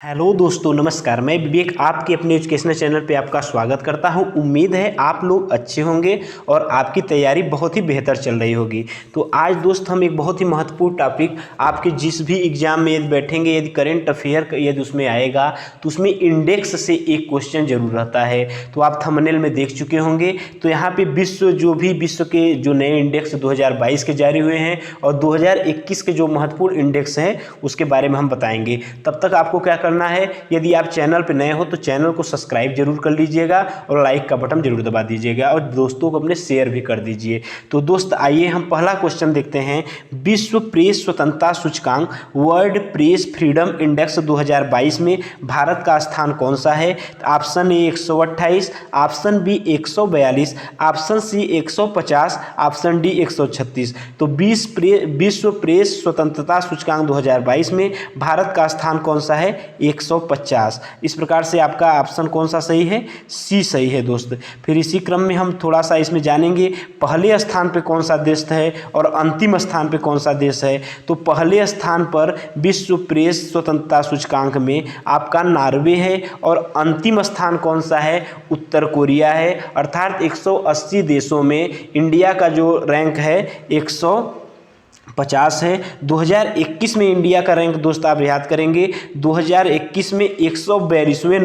Hello दोस्तों, नमस्कार। मैं विवेक आपके अपने एजुकेशनल चैनल पे आपका स्वागत करता हूं। उम्मीद है आप लोग अच्छे होंगे और आपकी तैयारी बहुत ही बेहतर चल रही होगी। तो आज दोस्त हम एक बहुत ही महत्वपूर्ण टॉपिक आपके जिस भी एग्जाम में यदि बैठेंगे, यदि करंट अफेयर यदि उसमें आएगा तो उसमें इंडेक्स से एक क्वेश्चन जरूर रहता है। तो आप थंबनेल में देख चुके होंगे। तो यहाँ पे विश्व के जो नए इंडेक्स 2022 के जारी हुए हैं और 2021 के जो महत्वपूर्ण इंडेक्स हैं उसके बारे में हम बताएंगे। तब तक आपको क्या करना है, यदि आप चैनल पर नए हो तो चैनल को सब्सक्राइब जरूर कर लीजिएगा और लाइक का बटन जरूर दबा दीजिएगा और दोस्तों को अपने शेयर भी कर दीजिए। तो दोस्त आइए हम पहला क्वेश्चन देखते हैं। विश्व प्रेस स्वतंत्रता सूचकांक वर्ल्ड प्रेस फ्रीडम इंडेक्स 2022 में भारत का स्थान कौन सा है? Option A 128, option B 142, option C 150, option D 136। तो विश्व प्रेस स्वतंत्रता सूचकांक 2022 में भारत का स्थान कौन सा है? 150। इस प्रकार से आपका ऑप्शन कौन सा सही है? सी सही है दोस्त। फिर इसी क्रम में हम थोड़ा सा इसमें जानेंगे पहले स्थान पे कौन सा देश है और अंतिम स्थान पे कौन सा देश है। तो पहले स्थान पर विश्व प्रेस स्वतंत्रता सूचकांक में आपका नॉर्वे है और अंतिम स्थान कौन सा है? उत्तर कोरिया है। अर्थात 180 देशों में इंडिया का जो रैंक है 150 है। 2021 में इंडिया का रैंक दोस्त आप याद करेंगे 2021 में 142वें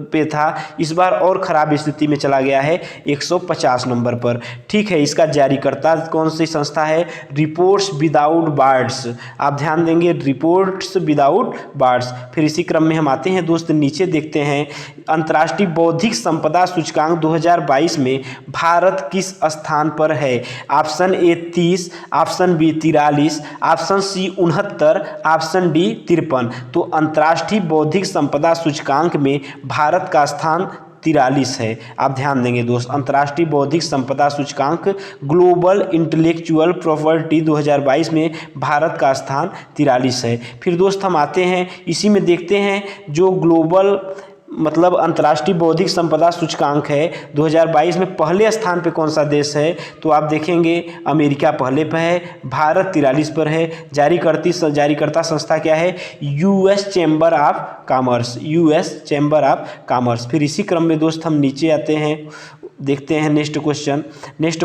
पे था। इस बार और ख़राब स्थिति में चला गया है 150 नंबर पर। ठीक है, इसका जारीकर्ता कौन सी संस्था है? Reports without borders. आप ध्यान देंगे, रिपोर्ट्स विदाउट बॉर्डर्स। फिर इसी क्रम में हम आते हैं दोस्त, नीचे देखते हैं अंतर्राष्ट्रीय बौद्धिक संपदा सूचकांक 2022 में भारत किस स्थान पर है? Option A 30, option B 43, option C 69, option D 53। तो अंतर्राष्ट्रीय बौद्धिक संपदा सूचकांक में भारत का स्थान 43 है। आप ध्यान देंगे दोस्त, अंतर्राष्ट्रीय बौद्धिक संपदा सूचकांक ग्लोबल इंटेलेक्चुअल प्रॉपर्टी 2022 में भारत का स्थान 43 है। फिर दोस्त हम आते हैं इसी में देखते हैं जो ग्लोबल मतलब अंतर्राष्ट्रीय बौद्धिक संपदा सूचकांक है 2022 में पहले स्थान पे कौन सा देश है? तो आप देखेंगे अमेरिका पहले पर है, भारत 43 पर है। जारीकर्ता संस्था क्या है? US chamber of commerce, US chamber of commerce. फिर इसी क्रम में दोस्त हम नीचे आते हैं, देखते हैं नेक्स्ट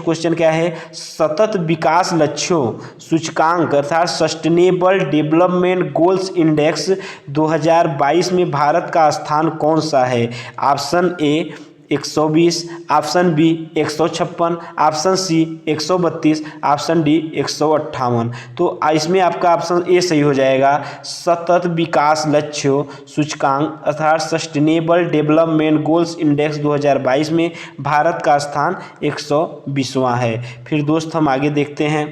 क्वेश्चन क्या है? सतत विकास लक्ष्यों सूचकांक अर्थात सस्टेनेबल डेवलपमेंट गोल्स इंडेक्स 2022 में भारत का स्थान कौन सा है? Option A 120, option B 156, option C 132, option D 158। तो इसमें आपका ऑप्शन ए सही हो जाएगा। सतत विकास लक्ष्यों सूचकांक अर्थात सस्टेनेबल डेवलपमेंट गोल्स इंडेक्स 2022 में भारत का स्थान 120वां है। फिर दोस्त हम आगे देखते हैं,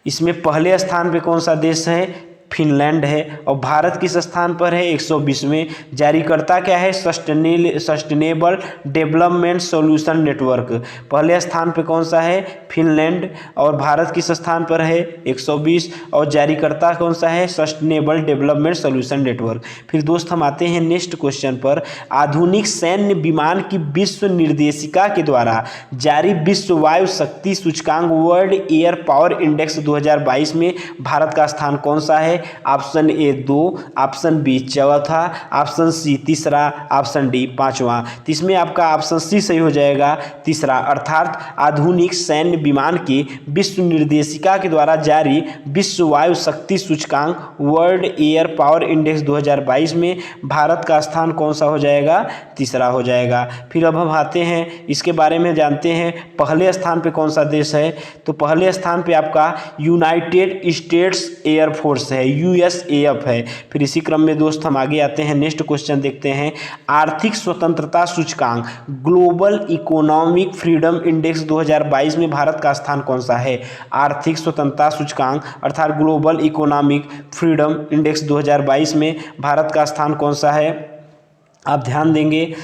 इसमें पहले स्थान पे कौन सा देश है? फिनलैंड है। और भारत किस स्थान पर है? 120वें। जारीकर्ता क्या है? Sustainable development solution network. पहले स्थान पे कौन सा है? फिनलैंड। और भारत किस स्थान पर है? 120। और जारीकर्ता कौन सा है? Sustainable development solution network. फिर दोस्त हम आते हैं नेक्स्ट क्वेश्चन पर। आधुनिक सैन्य विमान की विश्व निर्देशिका के द्वारा जारी विश्व वायु शक्ति सूचकांक वर्ल्ड एयर पावर इंडेक्स 2022 में भारत का स्थान कौन सा है? ऑप्शन ए 2, ऑप्शन बी चौथा, ऑप्शन सी तीसरा, ऑप्शन डी 5वां। तो इसमें आपका ऑप्शन सी सही हो जाएगा, तीसरा। अर्थात आधुनिक सैन्य विमान की विश्व निर्देशिका के द्वारा जारी विश्व वायु शक्ति सूचकांक वर्ल्ड एयर पावर इंडेक्स 2022 में भारत का स्थान कौन सा हो जाएगा? तीसरा हो जाएगा। फिर अब हम आते हैं इसके बारे में जानते हैं पहले स्थान पे कौन सा देश है। तो पहले स्थान पे आपका यूनाइटेड स्टेट्स एयरफोर्स है, यूएसएएफ है। फिर इसी क्रम में दोस्त हम आगे आते हैं, नेक्स्ट क्वेश्चन देखते हैं। आर्थिक स्वतंत्रता सूचकांक ग्लोबल इकोनॉमिक फ्रीडम इंडेक्स 2022 में भारत का स्थान कौन सा है? आर्थिक स्वतंत्रता सूचकांक अर्थात ग्लोबल इकोनॉमिक फ्रीडम इंडेक्स 2022 में भारत का स्थान कौन सा है? आप ध्यान देंगे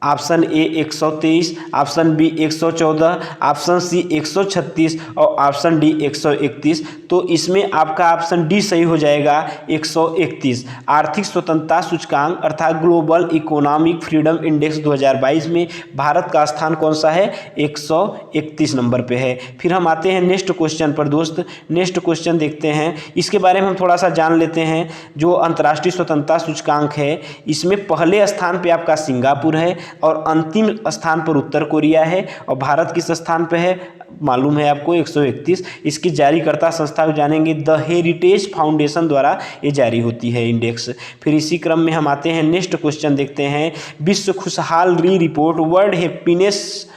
option A 123, option B 114, option C 136 और ऑप्शन डी 131। तो इसमें आपका ऑप्शन डी सही हो जाएगा 131। आर्थिक स्वतंत्रता सूचकांक अर्थात ग्लोबल इकोनॉमिक फ्रीडम इंडेक्स 2022 में भारत का स्थान कौन सा है? 131 नंबर पे है। फिर हम आते हैं नेक्स्ट क्वेश्चन पर दोस्त। नेक्स्ट क्वेश्चन देखते हैं, इसके बारे में हम थोड़ा सा जान लेते हैं। जो अंतर्राष्ट्रीय स्वतंत्रता सूचकांक है, इसमें पहले स्थान पे आपका सिंगापुर है और अंतिम स्थान पर उत्तर कोरिया है। और भारत किस स्थान पे है? मालूम है आपको, 131। इसकी जारीकर्ता संस्था को जानेंगे, द हेरिटेज फाउंडेशन द्वारा ये जारी होती है इंडेक्स। फिर इसी क्रम में हम आते हैं नेक्स्ट क्वेश्चन देखते हैं। विश्व खुशहाली रिपोर्ट वर्ल्ड हैप्पीनेस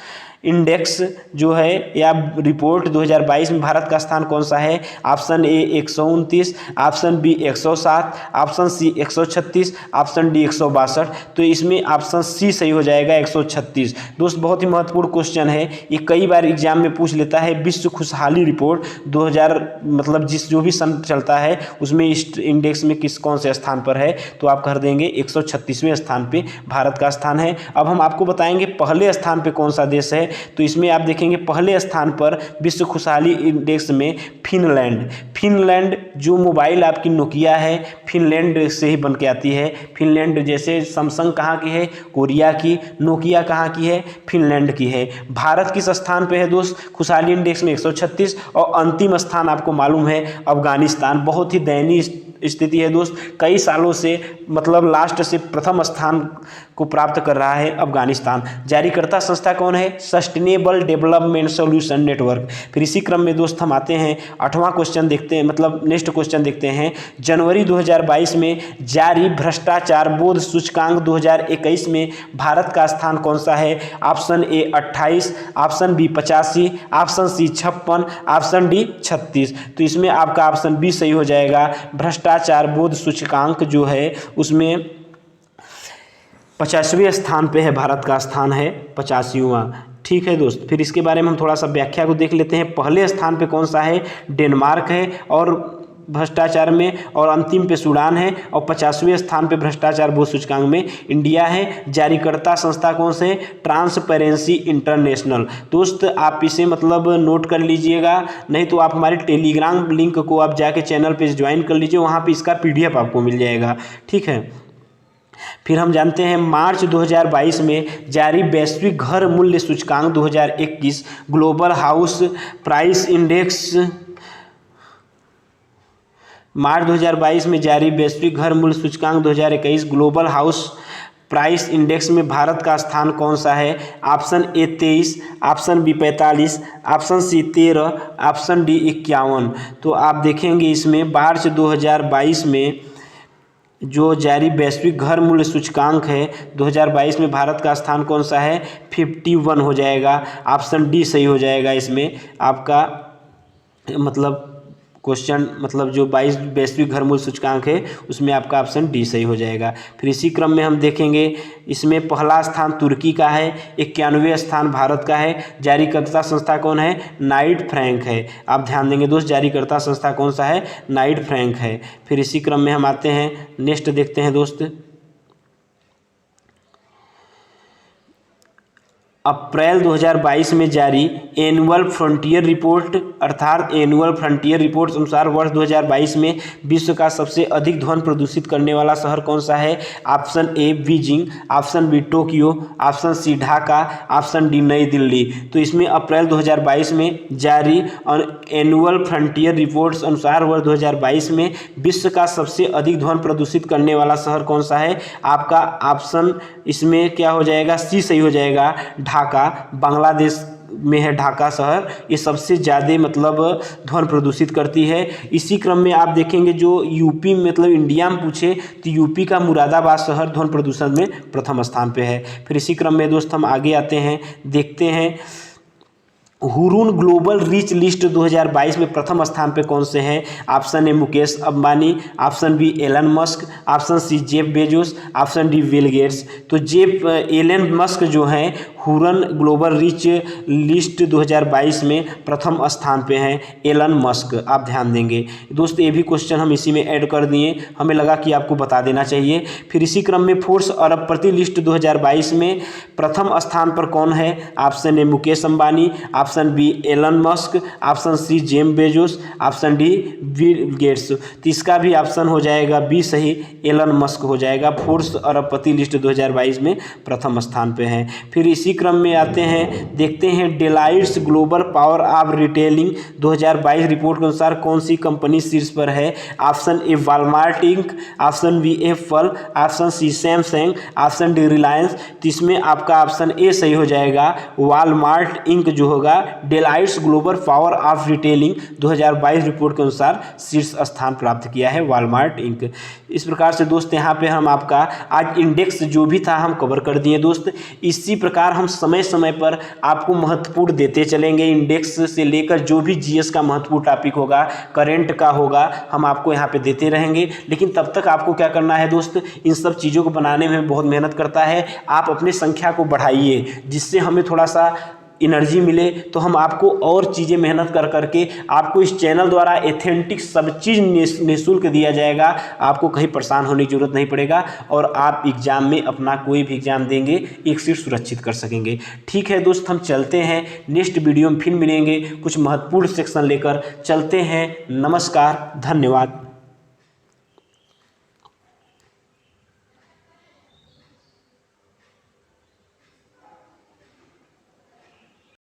इंडेक्स जो है या रिपोर्ट 2022 में भारत का स्थान कौन सा है? Option A 129, option B 107, option C 136, option D 162। तो इसमें ऑप्शन सी सही हो जाएगा 136। दोस्त बहुत ही महत्वपूर्ण क्वेश्चन है, ये कई बार एग्जाम में पूछ लेता है। विश्व खुशहाली रिपोर्ट 2000 मतलब जो भी सन चलता है उसमें इस इंडेक्स में कौन से स्थान पर है? तो आप कर देंगे 136वें स्थान पर भारत का स्थान है। अब हम आपको बताएंगे पहले स्थान पर कौन सा देश है। तो इसमें आप देखेंगे पहले स्थान पर विश्व खुशहाली इंडेक्स में फिनलैंड जो मोबाइल आपकी नोकिया है फिनलैंड से ही बन के आती है। फिनलैंड जैसे सैमसंग कहाँ की है? कोरिया की। नोकिया कहाँ की है? फिनलैंड की है। भारत किस स्थान पे है दोस्त? खुशहाली इंडेक्स में 136। और अंतिम स्थान आपको मालूम है अफगानिस्तान। बहुत ही दयनीय स्थिति है दोस्त, कई सालों से मतलब लास्ट से प्रथम स्थान को प्राप्त कर रहा है अफगानिस्तान। जारीकर्ता संस्था कौन है? Sustainable development solution network. फिर इसी क्रम में दोस्त हम आते हैं 8वां क्वेश्चन देखते हैं, मतलब नेक्स्ट क्वेश्चन देखते हैं। जनवरी 2022 में जारी भ्रष्टाचार बोध सूचकांक 2021 में भारत का स्थान कौन सा है? Option A 28, option B 85, option C 56, option D 36। तो इसमें आपका ऑप्शन बी सही हो जाएगा। भ्रष्टाचार बोध सूचकांक जो है उसमें 50वें स्थान पे है, भारत का स्थान है 85वां। ठीक है दोस्त, फिर इसके बारे में हम थोड़ा सा व्याख्या को देख लेते हैं। पहले स्थान पे कौन सा है? डेनमार्क है और भ्रष्टाचार में, और अंतिम पे सूडान है, और 50वें स्थान पे भ्रष्टाचार बोध सूचकांक में इंडिया है। जारीकर्ता संस्था कौन से? Transparency international. दोस्त आप इसे मतलब नोट कर लीजिएगा, नहीं तो आप हमारे टेलीग्राम लिंक को आप जाके चैनल पे ज्वाइन कर लीजिए, वहाँ पे इसका PDF आपको मिल जाएगा। ठीक है, फिर हम जानते हैं मार्च 2022 में जारी वैश्विक घर मूल्य सूचकांक 2021 ग्लोबल हाउस प्राइस इंडेक्स। मार्च 2022 में जारी वैश्विक घर मूल्य सूचकांक 2021 ग्लोबल हाउस प्राइस इंडेक्स में भारत का स्थान कौन सा है? Option A 23, option B 45, option C 13, option D 51। तो आप देखेंगे इसमें मार्च 2022 में जो जारी वैश्विक घर मूल्य सूचकांक है 2022 में भारत का स्थान कौन सा है? 51 हो जाएगा। ऑप्शन डी सही हो जाएगा इसमें आपका, मतलब क्वेश्चन मतलब जो 22 वैश्विक घर मूल्य सूचकांक है उसमें आपका ऑप्शन डी सही हो जाएगा। फिर इसी क्रम में हम देखेंगे इसमें पहला स्थान तुर्की का है, 91वें स्थान भारत का है। जारीकर्ता संस्था कौन है? नाइट फ्रैंक है। आप ध्यान देंगे दोस्त, जारीकर्ता संस्था कौन सा है? नाइट फ्रैंक है। फिर इसी क्रम में हम आते हैं नेक्स्ट देखते हैं दोस्त। अप्रैल 2022 में जारी एनुअल फ्रंटियर रिपोर्ट अर्थात एनुअल फ्रंटियर रिपोर्ट अनुसार वर्ष 2022 में विश्व का सबसे अधिक ध्वनि प्रदूषित करने वाला शहर कौन सा है? Option A Beijing, option B Tokyo, option C Dhaka, option D New Delhi. तो इसमें अप्रैल 2022 में जारी एनुअल फ्रंटियर रिपोर्ट अनुसार वर्ष 2022 में विश्व का सबसे अधिक ध्वनि प्रदूषित करने वाला शहर कौन सा है? आपका ऑप्शन इसमें क्या हो जाएगा? सी सही हो जाएगा। ढाका, बांग्लादेश में है ढाका शहर, ये सबसे ज़्यादा मतलब ध्वनि प्रदूषित करती है। इसी क्रम में आप देखेंगे जो यूपी मतलब इंडिया में पूछे तो यूपी का मुरादाबाद शहर ध्वनि प्रदूषण में प्रथम स्थान पे है। फिर इसी क्रम में दोस्त हम आगे आते हैं, देखते हैं हुरून ग्लोबल रिच लिस्ट 2022 में प्रथम स्थान पे कौन से हैं? Option A Mukesh Ambani, option B Elon Musk, option C Jeff Bezos, option D Bill Gates. तो एलन मस्क जो हैं हुरन ग्लोबल रिच लिस्ट 2022 में प्रथम स्थान पे हैं एलन मस्क, आप ध्यान देंगे दोस्त। ये भी क्वेश्चन हम इसी में ऐड कर दिए, हमें लगा कि आपको बता देना चाहिए। फिर इसी क्रम में फोर्ब्स अरबपति लिस्ट 2022 में प्रथम स्थान पर कौन है? Option A Mukesh Ambani, option B Elon Musk, option C Jeff Bezos, option D Bill Gates. तो इसका भी ऑप्शन हो जाएगा बी सही, एलन मस्क हो जाएगा। फोर्ब्स अरबपति लिस्ट 2022 में प्रथम स्थान पे हैं। फिर इसी क्रम में आते हैं, देखते हैं Deloitte's global power of retailing 2022 report के अनुसार कौन सी कंपनी शीर्ष पर है? Option A Walmart Inc, option B Apple, option C Samsung, option D Reliance. तो इसमें आपका ऑप्शन ए सही हो जाएगा, वॉलमार्ट इंक जो होगा Deloitte's global power of retailing 2022 report के अनुसार शीर्ष स्थान प्राप्त किया है वॉलमार्ट इंक। इस प्रकार से दोस्त यहाँ पे हम आपका आज इंडेक्स जो भी था हम कवर कर दिए दोस्त। इसी प्रकार हम समय समय पर आपको महत्वपूर्ण देते चलेंगे, इंडेक्स से लेकर जो भी जीएस का महत्वपूर्ण टॉपिक होगा, करंट का होगा, हम आपको यहाँ पे देते रहेंगे। लेकिन तब तक आपको क्या करना है दोस्त, इन सब चीज़ों को बनाने में बहुत मेहनत करता है, आप अपनी संख्या को बढ़ाइए जिससे हमें थोड़ा सा एनर्जी मिले। तो हम आपको और चीज़ें मेहनत कर करके आपको इस चैनल द्वारा एथेंटिक सब चीज़ निःशुल्क दिया जाएगा, आपको कहीं परेशान होने की जरूरत नहीं पड़ेगा और आप एग्ज़ाम में अपना कोई भी एग्ज़ाम देंगे एक सीट सुरक्षित कर सकेंगे। ठीक है दोस्त, हम चलते हैं, नेक्स्ट वीडियो में फिर मिलेंगे कुछ महत्वपूर्ण सेक्शन लेकर। चलते हैं, नमस्कार, धन्यवाद।